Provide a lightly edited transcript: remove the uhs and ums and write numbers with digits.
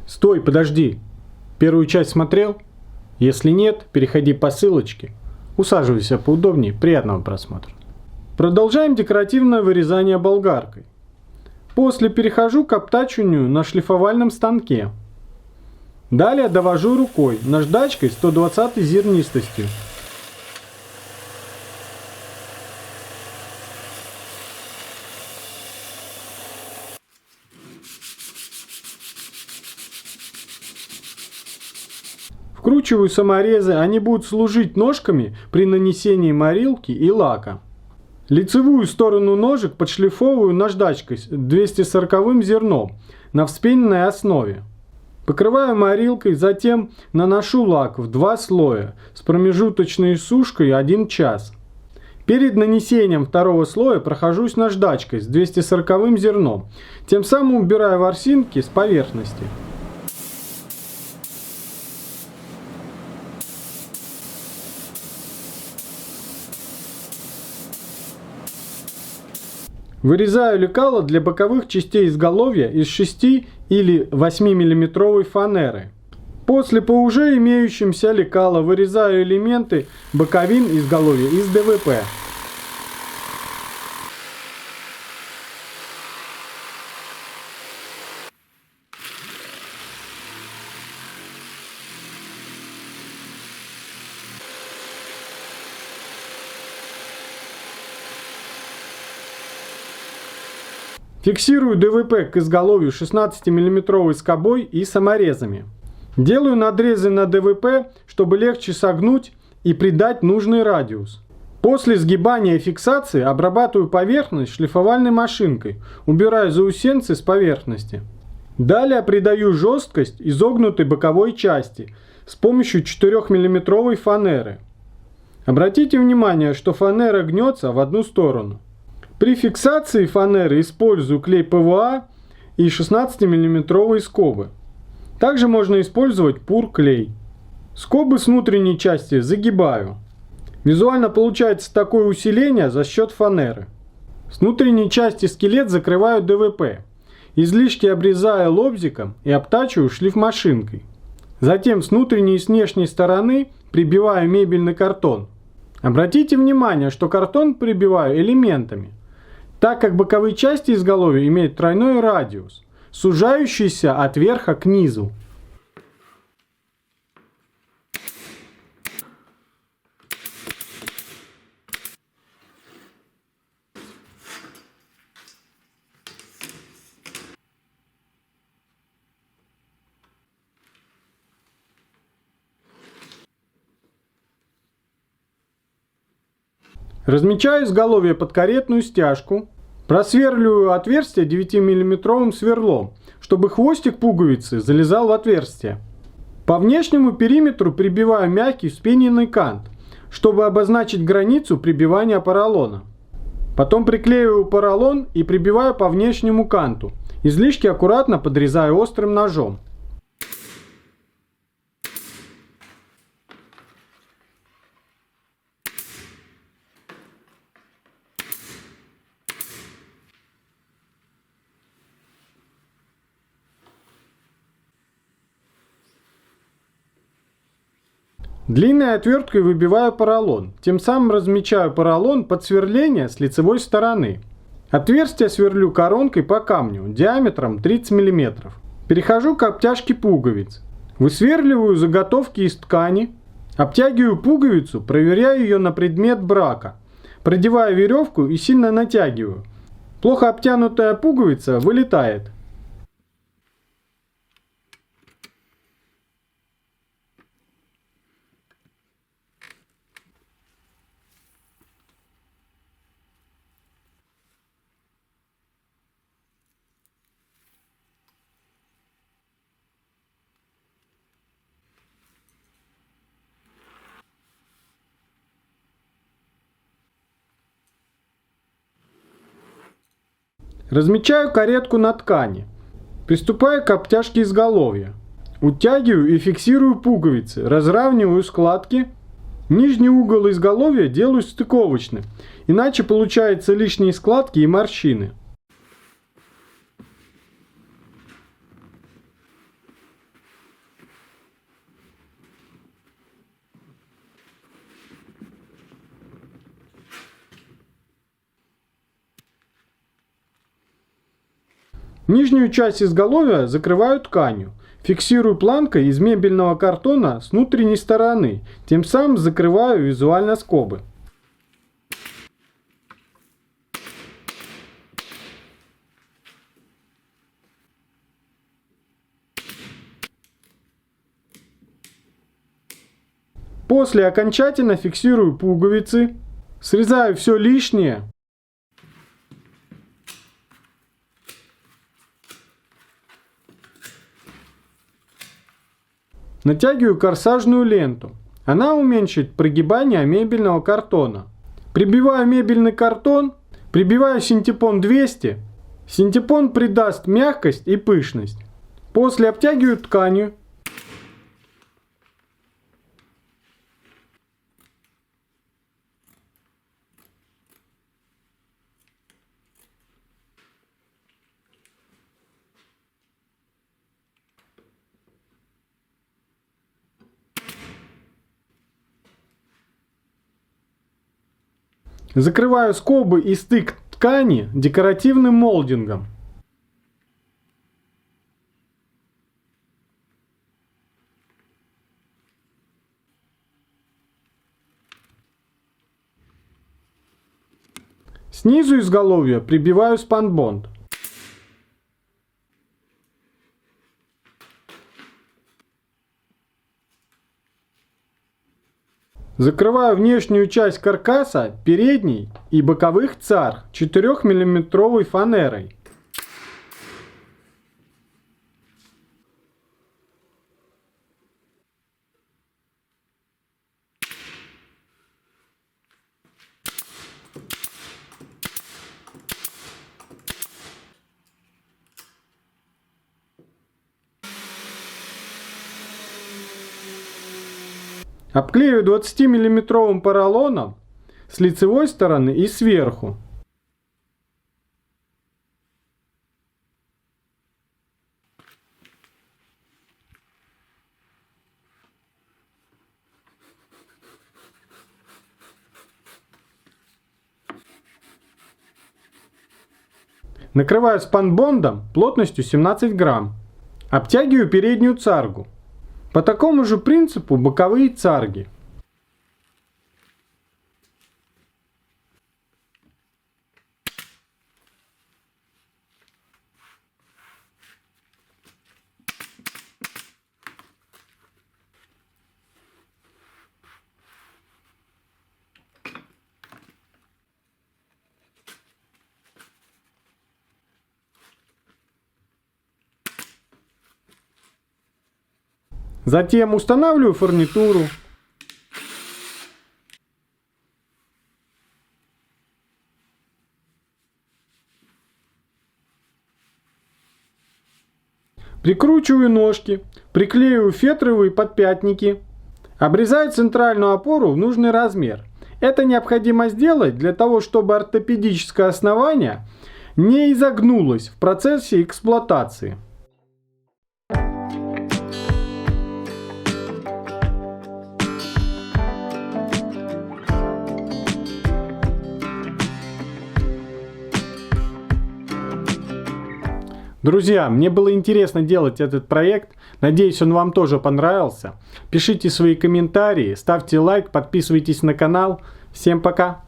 Стой, подожди. Первую часть смотрел? Если нет, переходи по ссылочке. Усаживайся поудобнее, приятного просмотра. Продолжаем декоративное вырезание болгаркой. После перехожу к обтачиванию на шлифовальном станке. Далее довожу рукой наждачкой 120 зернистостью. Вкручиваю саморезы, они будут служить ножками при нанесении морилки и лака. Лицевую сторону ножек подшлифовываю наждачкой с 240 зерном на вспененной основе. Покрываю морилкой, затем наношу лак в 2 слоя с промежуточной сушкой 1 час. Перед нанесением второго слоя прохожусь наждачкой с 240 зерном, тем самым убираю ворсинки с поверхности. Вырезаю лекало для боковых частей изголовья из 6 или 8 мм фанеры. После по уже имеющимся лекала вырезаю элементы боковин изголовья из ДВП. Фиксирую ДВП к изголовью 16 мм скобой и саморезами. Делаю надрезы на ДВП, чтобы легче согнуть и придать нужный радиус. После сгибания и фиксации обрабатываю поверхность шлифовальной машинкой, убираю заусенцы с поверхности. Далее придаю жесткость изогнутой боковой части с помощью 4 мм фанеры. Обратите внимание, что фанера гнется в одну сторону. При фиксации фанеры использую клей ПВА и 16 мм скобы. Также можно использовать пур-клей. Скобы с внутренней части загибаю. Визуально получается такое усиление за счет фанеры. С внутренней части скелет закрываю ДВП. Излишки обрезаю лобзиком и обтачиваю шлифмашинкой. Затем с внутренней и с внешней стороны прибиваю мебельный картон. Обратите внимание, что картон прибиваю элементами, так как боковые части изголовья имеют тройной радиус, сужающийся от верха к низу. Размечаю изголовье под каретную стяжку. Просверливаю отверстие 9-мм сверлом, чтобы хвостик пуговицы залезал в отверстие. По внешнему периметру прибиваю мягкий вспененный кант, чтобы обозначить границу прибивания поролона. Потом приклеиваю поролон и прибиваю по внешнему канту. Излишки аккуратно подрезаю острым ножом. Длинной отверткой выбиваю поролон, тем самым размечаю поролон под сверление с лицевой стороны. Отверстие сверлю коронкой по камню диаметром 30 мм. Перехожу к обтяжке пуговиц. Высверливаю заготовки из ткани. Обтягиваю пуговицу, проверяю ее на предмет брака. Продеваю веревку и сильно натягиваю. Плохо обтянутая пуговица вылетает. Размечаю каретку на ткани. Приступаю к обтяжке изголовья. Утягиваю и фиксирую пуговицы, разравниваю складки. Нижний угол изголовья делаю стыковочным, иначе получаются лишние складки и морщины. Нижнюю часть изголовья закрываю тканью. Фиксирую планкой из мебельного картона с внутренней стороны, тем самым закрываю визуально скобы. После окончательно фиксирую пуговицы, срезаю все лишнее. Натягиваю корсажную ленту. Она уменьшит прогибание мебельного картона. Прибиваю мебельный картон, прибиваю синтепон 200. Синтепон придаст мягкость и пышность. После обтягиваю тканью. Закрываю скобы и стык ткани декоративным молдингом. Снизу изголовья прибиваю спанбонд. Закрываю внешнюю часть каркаса передней и боковых царх 4-мм фанерой. Обклею 20-мм поролоном с лицевой стороны и сверху. Накрываю спанбондом плотностью 17 грамм. Обтягиваю переднюю царгу. По такому же принципу боковые царги. Затем устанавливаю фурнитуру. Прикручиваю ножки, приклеиваю фетровые подпятники. Обрезаю центральную опору в нужный размер. Это необходимо сделать для того, чтобы ортопедическое основание не изогнулось в процессе эксплуатации. Друзья, мне было интересно делать этот проект. Надеюсь, он вам тоже понравился. Пишите свои комментарии, ставьте лайк, подписывайтесь на канал. Всем пока!